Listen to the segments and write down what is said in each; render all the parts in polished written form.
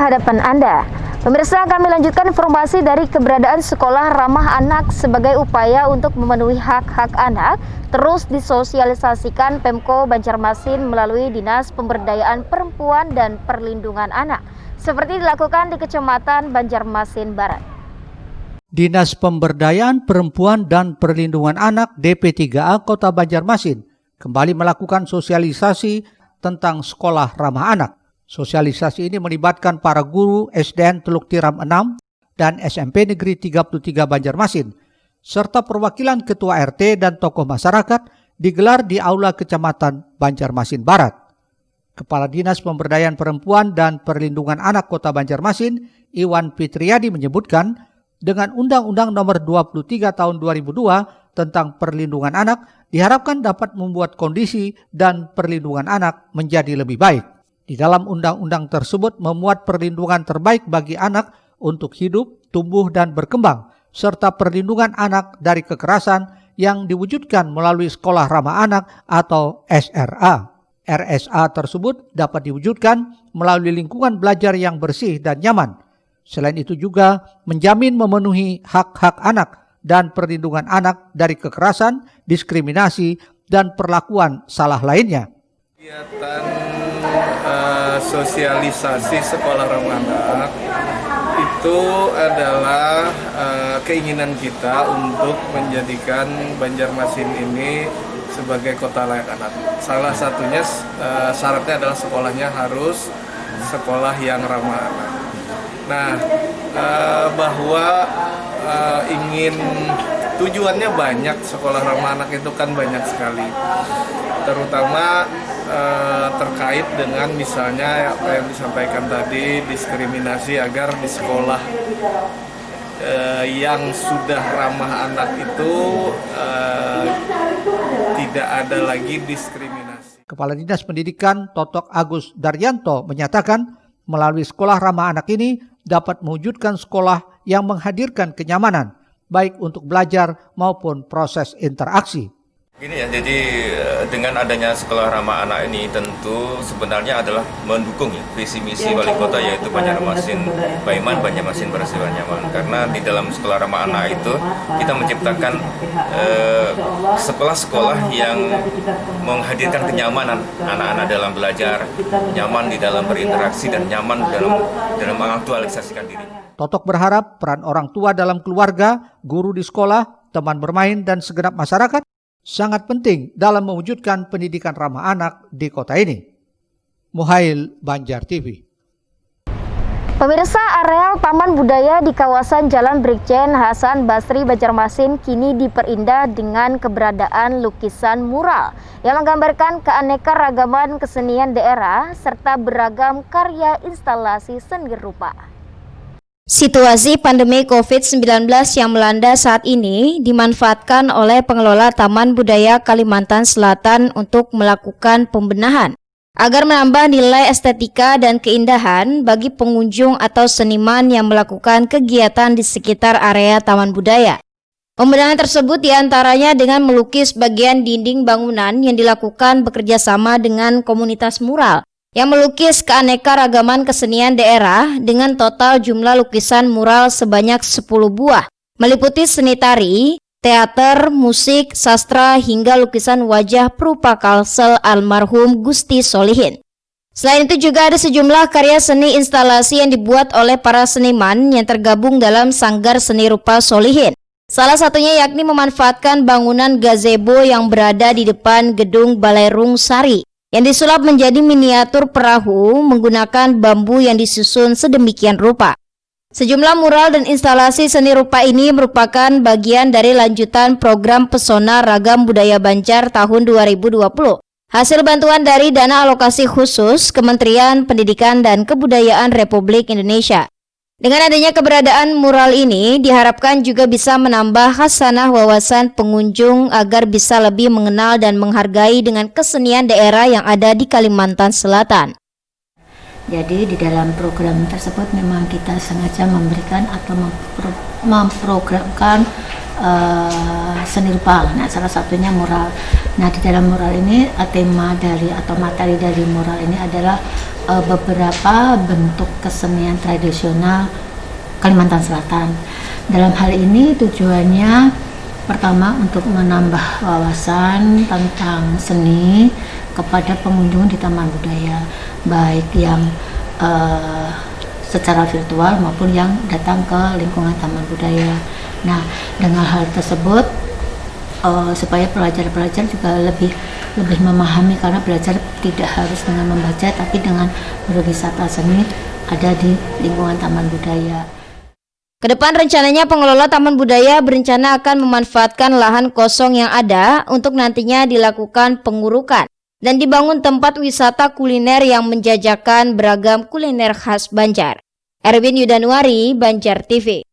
hadapan Anda. Pemirsa, kami lanjutkan informasi dari keberadaan sekolah ramah anak sebagai upaya untuk memenuhi hak-hak anak terus disosialisasikan Pemko Banjarmasin melalui Dinas Pemberdayaan Perempuan dan Perlindungan Anak, seperti dilakukan di Kecamatan Banjarmasin Barat. Dinas Pemberdayaan Perempuan dan Perlindungan Anak DP3A Kota Banjarmasin kembali melakukan sosialisasi tentang sekolah ramah anak. Sosialisasi ini melibatkan para guru SDN Teluk Tiram 6 dan SMP Negeri 33 Banjarmasin, serta perwakilan ketua RT dan tokoh masyarakat digelar di Aula Kecamatan Banjarmasin Barat. Kepala Dinas Pemberdayaan Perempuan dan Perlindungan Anak Kota Banjarmasin, Iwan Fitriadi menyebutkan, dengan Undang-Undang Nomor 23 Tahun 2002 tentang perlindungan anak diharapkan dapat membuat kondisi dan perlindungan anak menjadi lebih baik. Di dalam undang-undang tersebut memuat perlindungan terbaik bagi anak untuk hidup, tumbuh dan berkembang, serta perlindungan anak dari kekerasan yang diwujudkan melalui sekolah ramah anak atau SRA. RSA tersebut dapat diwujudkan melalui lingkungan belajar yang bersih dan nyaman. Selain itu juga menjamin memenuhi hak-hak anak dan perlindungan anak dari kekerasan, diskriminasi, dan perlakuan salah lainnya. Kegiatan sosialisasi sekolah ramah anak itu adalah keinginan kita untuk menjadikan Banjarmasin ini sebagai kota layak anak. Salah satunya syaratnya adalah sekolahnya harus sekolah yang ramah anak. Nah, bahwa tujuannya banyak, sekolah ramah anak itu kan banyak sekali, terutama terkait dengan misalnya apa yang disampaikan tadi, diskriminasi agar di sekolah yang sudah ramah anak itu tidak ada lagi diskriminasi. Kepala Dinas Pendidikan Totok Agus Daryanto menyatakan melalui sekolah ramah anak ini dapat mewujudkan sekolah yang menghadirkan kenyamanan, baik untuk belajar maupun proses interaksi. Gini ya, jadi dengan adanya sekolah ramah anak ini tentu sebenarnya adalah mendukung ya visi misi wali kota, yaitu Banjarmasin Baiman, Banjarmasin Bersih Nyaman. Karena di dalam sekolah ramah anak itu kita menciptakan sekolah-sekolah yang menghadirkan kenyamanan anak-anak dalam belajar, nyaman di dalam berinteraksi dan nyaman dalam mengaktualisasikan diri. Totok berharap peran orang tua dalam keluarga, guru di sekolah, teman bermain dan segenap masyarakat sangat penting dalam mewujudkan pendidikan ramah anak di kota ini. Muhail, Banjar TV. Pemirsa, areal Taman Budaya di kawasan Jalan Brigjen Hasan Basri Banjarmasin kini diperindah dengan keberadaan lukisan mural yang menggambarkan keanekaragaman kesenian daerah serta beragam karya instalasi seni rupa. Situasi pandemi COVID-19 yang melanda saat ini dimanfaatkan oleh pengelola Taman Budaya Kalimantan Selatan untuk melakukan pembenahan agar menambah nilai estetika dan keindahan bagi pengunjung atau seniman yang melakukan kegiatan di sekitar area Taman Budaya. Pembenahan tersebut diantaranya dengan melukis bagian dinding bangunan yang dilakukan bekerjasama dengan komunitas mural yang melukis keanekaragaman kesenian daerah dengan total jumlah lukisan mural sebanyak 10 buah, meliputi seni tari, teater, musik, sastra, hingga lukisan wajah perupa kalsel almarhum Gusti Solihin. Selain itu juga ada sejumlah karya seni instalasi yang dibuat oleh para seniman yang tergabung dalam Sanggar Seni Rupa Solihin. Salah satunya yakni memanfaatkan bangunan gazebo yang berada di depan gedung Balai Rung Sari yang disulap menjadi miniatur perahu menggunakan bambu yang disusun sedemikian rupa. Sejumlah mural dan instalasi seni rupa ini merupakan bagian dari lanjutan program Pesona Ragam Budaya Banjar tahun 2020. Hasil bantuan dari dana alokasi khusus Kementerian Pendidikan dan Kebudayaan Republik Indonesia. Dengan adanya keberadaan mural ini diharapkan juga bisa menambah khasanah wawasan pengunjung agar bisa lebih mengenal dan menghargai dengan kesenian daerah yang ada di Kalimantan Selatan. Jadi di dalam program tersebut memang kita sengaja memberikan atau memprogramkan seni rupa. Nah, salah satunya mural. Nah, di dalam mural ini tema dari atau materi dari mural ini adalah beberapa bentuk kesenian tradisional Kalimantan Selatan. Dalam hal ini tujuannya pertama untuk menambah wawasan tentang seni kepada pengunjung di Taman Budaya, baik yang secara virtual maupun yang datang ke lingkungan Taman Budaya. Nah, dengan hal tersebut supaya pelajar-pelajar juga lebih memahami, karena belajar tidak harus dengan membaca tapi dengan berwisata seni ada di lingkungan Taman Budaya. Kedepan rencananya pengelola Taman Budaya berencana akan memanfaatkan lahan kosong yang ada untuk nantinya dilakukan pengurukan dan dibangun tempat wisata kuliner yang menjajakan beragam kuliner khas Banjar. Erwin Yudanuari, Banjar TV.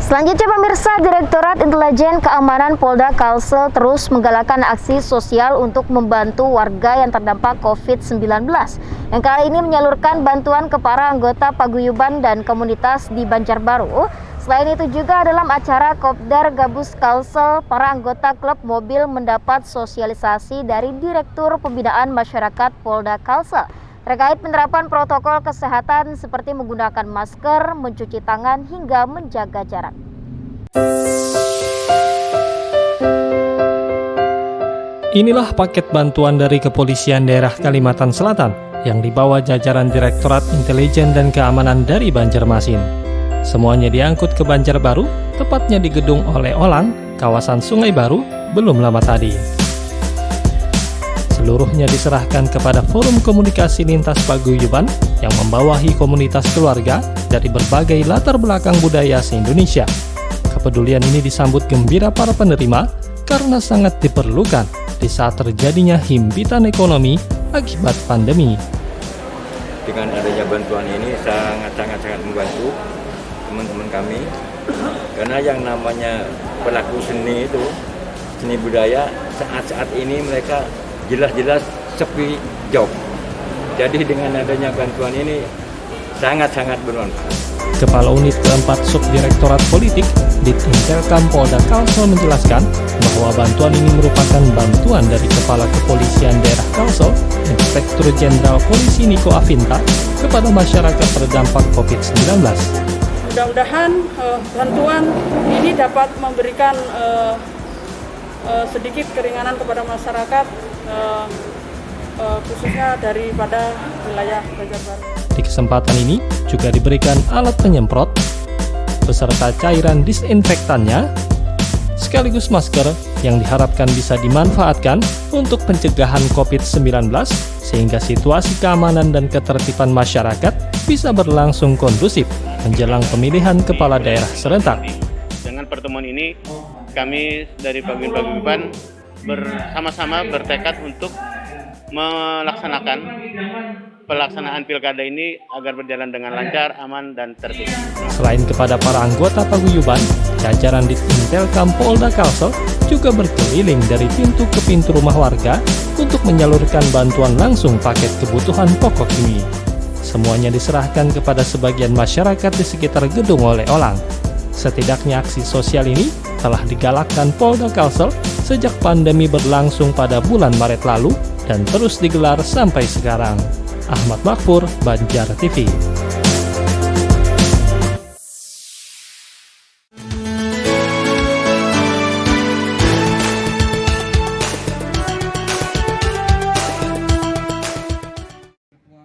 Selanjutnya pemirsa, Direktorat Intelijen Keamanan Polda Kalsel terus menggalakkan aksi sosial untuk membantu warga yang terdampak COVID-19. Yang kali ini menyalurkan bantuan ke para anggota paguyuban dan komunitas di Banjarbaru. Selain itu juga dalam acara Kopdar Gabus Kalsel, para anggota klub mobil mendapat sosialisasi dari Direktur Pembinaan Masyarakat Polda Kalsel terkait penerapan protokol kesehatan seperti menggunakan masker, mencuci tangan, hingga menjaga jarak. Inilah paket bantuan dari Kepolisian Daerah Kalimantan Selatan yang dibawa jajaran Direktorat Intelijen dan Keamanan dari Banjarmasin. Semuanya diangkut ke Banjarbaru, tepatnya di Gedung Oleh-Olang, kawasan Sungai Baru, belum lama tadi. Seluruhnya diserahkan kepada Forum Komunikasi Lintas Paguyuban yang membawahi komunitas keluarga dari berbagai latar belakang budaya se-Indonesia. Kepedulian ini disambut gembira para penerima karena sangat diperlukan di saat terjadinya himpitan ekonomi akibat pandemi. Dengan adanya bantuan ini sangat membantu teman-teman kami, karena yang namanya pelaku seni itu, seni budaya, saat-saat ini mereka jelas-jelas sepi job. Jadi dengan adanya bantuan ini sangat bermanfaat. Kepala Unit keempat Subdirektorat Politik Ditintelkam Polda Kalsel menjelaskan bahwa bantuan ini merupakan bantuan dari Kepala Kepolisian Daerah Kalsel, Inspektur Jenderal Polisi Niko Afinta, kepada masyarakat terdampak COVID-19. Mudah-mudahan bantuan ini dapat memberikan sedikit keringanan kepada masyarakat, khususnya daripada wilayah Banjarbaru. Di kesempatan ini juga diberikan alat penyemprot beserta cairan disinfektannya sekaligus masker yang diharapkan bisa dimanfaatkan untuk pencegahan COVID-19 sehingga situasi keamanan dan ketertiban masyarakat bisa berlangsung kondusif menjelang pemilihan kepala daerah serentak. Dengan pertemuan ini kami dari paguyuban bersama-sama bertekad untuk melaksanakan pelaksanaan pilkada ini agar berjalan dengan lancar, aman, dan tertib. Selain kepada para anggota paguyuban, jajaran Ditintelkam Polda Kalsel juga berkeliling dari pintu ke pintu rumah warga untuk menyalurkan bantuan langsung paket kebutuhan pokok ini. Semuanya diserahkan kepada sebagian masyarakat di sekitar Gedung Oleh-Olang. Setidaknya aksi sosial ini telah digalakkan Polda Kalsel sejak pandemi berlangsung pada bulan Maret lalu dan terus digelar sampai sekarang. Ahmad Makfur, Banjar TV.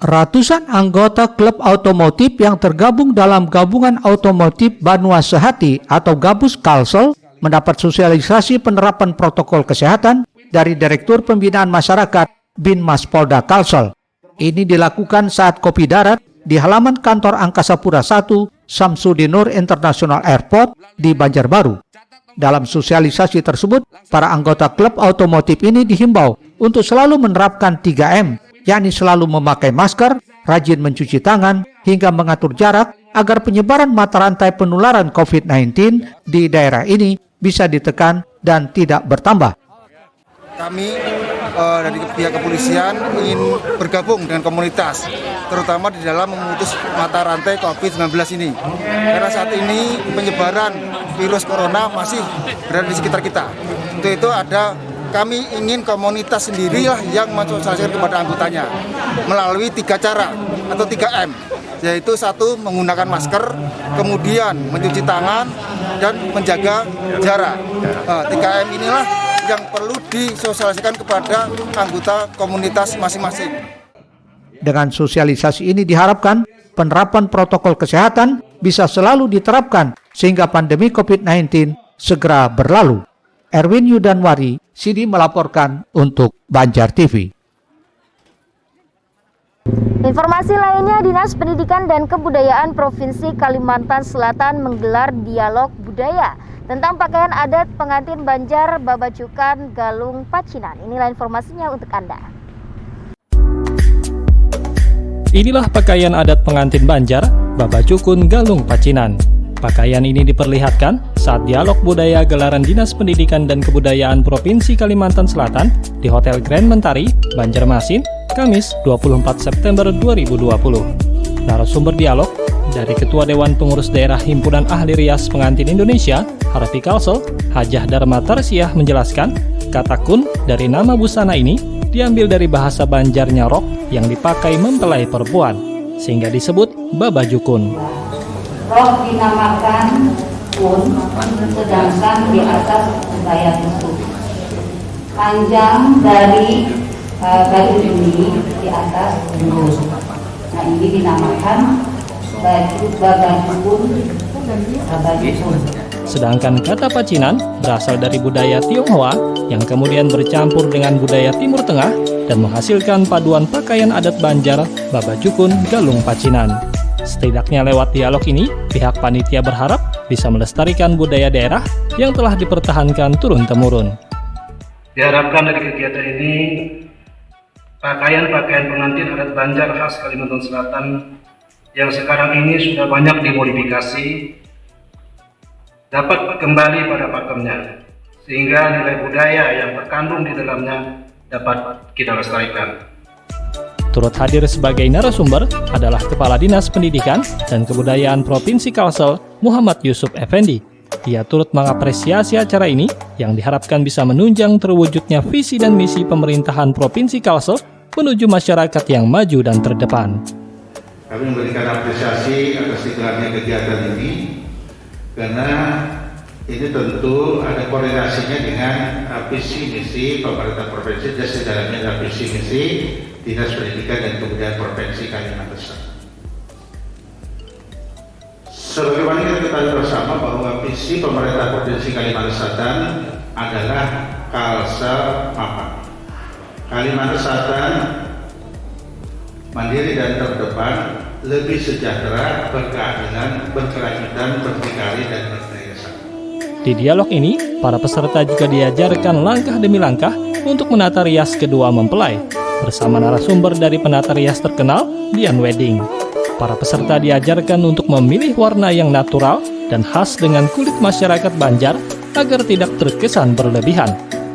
Ratusan anggota klub otomotif yang tergabung dalam Gabungan Otomotif Banua Sehati atau Gabus Kalsel mendapat sosialisasi penerapan protokol kesehatan dari Direktur Pembinaan Masyarakat Binmas Polda Kalsel. Ini dilakukan saat kopi darat di halaman kantor Angkasa Pura I Samsudinur International Airport di Banjarbaru. Dalam sosialisasi tersebut, para anggota klub otomotif ini dihimbau untuk selalu menerapkan 3M, yakni selalu memakai masker, rajin mencuci tangan, hingga mengatur jarak agar penyebaran mata rantai penularan COVID-19 di daerah ini bisa ditekan dan tidak bertambah. Kami dari pihak kepolisian ingin bergabung dengan komunitas, terutama di dalam memutus mata rantai COVID-19 ini. Karena saat ini penyebaran virus corona masih berada di sekitar kita. Untuk itu ada kami ingin komunitas sendirilah yang mensosialisasikan kepada anggotanya melalui 3 cara atau 3M, yaitu 1 menggunakan masker, kemudian mencuci tangan, dan menjaga jarak. 3M inilah yang perlu disosialisasikan kepada anggota komunitas masing-masing. Dengan sosialisasi ini diharapkan penerapan protokol kesehatan bisa selalu diterapkan sehingga pandemi COVID-19 segera berlalu. Erwin Yudanwari, Sidi melaporkan untuk Banjar TV. Informasi lainnya, Dinas Pendidikan dan Kebudayaan Provinsi Kalimantan Selatan menggelar dialog budaya tentang pakaian adat pengantin Banjar Babajukan Galung Pacinan. Inilah informasinya untuk Anda. Inilah pakaian adat pengantin Banjar Babajukun Galung Pacinan. Pakaian ini diperlihatkan saat dialog budaya gelaran Dinas Pendidikan dan Kebudayaan Provinsi Kalimantan Selatan di Hotel Grand Mentari, Banjarmasin, Kamis 24 September 2020. Narasumber dialog dari Ketua Dewan Pengurus Daerah Himpunan Ahli Rias Pengantin Indonesia, Harfi Kalsel, Hajah Dharma Tarsiah menjelaskan, kata kun dari nama busana ini diambil dari bahasa Banjar nyarok yang dipakai mempelai perempuan, sehingga disebut babajukun. Rok dinamakan kun, sedangkan di atas gaya tusuk. Panjang dari baju ini di atas bulu. Nah, ini dinamakan baju babajukun. Sedangkan kata pacinan berasal dari budaya Tionghoa yang kemudian bercampur dengan budaya Timur Tengah dan menghasilkan paduan pakaian adat Banjar Babajukun Galung Pacinan. Setidaknya lewat dialog ini, pihak panitia berharap bisa melestarikan budaya daerah yang telah dipertahankan turun-temurun. Diharapkan dari kegiatan ini, pakaian-pakaian pengantin adat Banjar khas Kalimantan Selatan yang sekarang ini sudah banyak dimodifikasi dapat kembali pada pakemnya, sehingga nilai budaya yang terkandung di dalamnya dapat kita lestarikan. Turut hadir sebagai narasumber adalah Kepala Dinas Pendidikan dan Kebudayaan Provinsi Kalsel, Muhammad Yusuf Effendi. Ia turut mengapresiasi acara ini yang diharapkan bisa menunjang terwujudnya visi dan misi pemerintahan Provinsi Kalsel menuju masyarakat yang maju dan terdepan. Kami memberikan apresiasi atas digelarnya kegiatan ini karena ini tentu ada koordinasinya dengan visi misi pemerintah provinsi dan sejalannya dengan visi misi Dinas Pendidikan dan Kebudayaan Provinsi Kalimantan Selatan. Sebagaimana kita ketahui bersama bahwa visi pemerintah Provinsi Kalimantan Selatan adalah Kalsel Mapan. Kalimantan Selatan mandiri dan terdepan, lebih sejahtera, berkeadilan, berkelanjutan, berdikari, dan berdaya sama. Di dialog ini, para peserta juga diajarkan langkah demi langkah untuk menata rias kedua mempelai, bersama narasumber dari penata rias terkenal, Dian Wedding. Para peserta diajarkan untuk memilih warna yang natural dan khas dengan kulit masyarakat Banjar agar tidak terkesan berlebihan.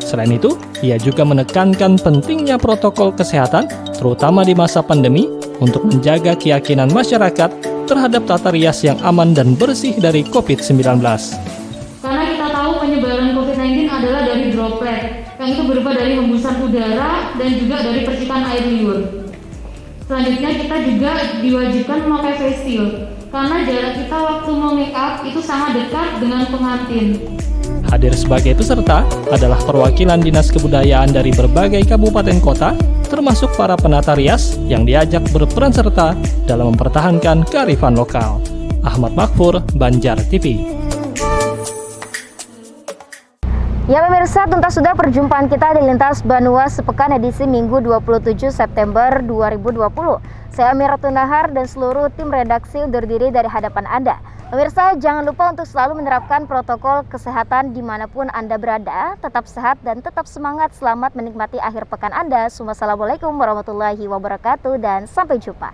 Selain itu, ia juga menekankan pentingnya protokol kesehatan, terutama di masa pandemi, untuk menjaga keyakinan masyarakat terhadap tata rias yang aman dan bersih dari COVID-19. Karena kita tahu penyebaran COVID-19 adalah dari droplet, yang itu berupa dari hembusan udara dan juga dari percikan air liur. Selanjutnya kita juga diwajibkan memakai face shield, karena jarak kita waktu make up itu sangat dekat dengan pengantin. Hadir sebagai peserta adalah perwakilan Dinas Kebudayaan dari berbagai kabupaten kota, termasuk para penata rias yang diajak berperan serta dalam mempertahankan kearifan lokal. Ahmad Makfur, Banjar TV. Ya pemirsa, tuntas sudah perjumpaan kita di Lintas Banua Sepekan edisi Minggu 27 September 2020. Saya Amiratun Nahar dan seluruh tim redaksi undur diri dari hadapan Anda. Pemirsa, jangan lupa untuk selalu menerapkan protokol kesehatan dimanapun Anda berada. Tetap sehat dan tetap semangat. Selamat menikmati akhir pekan Anda. Wassalamualaikum warahmatullahi wabarakatuh dan sampai jumpa.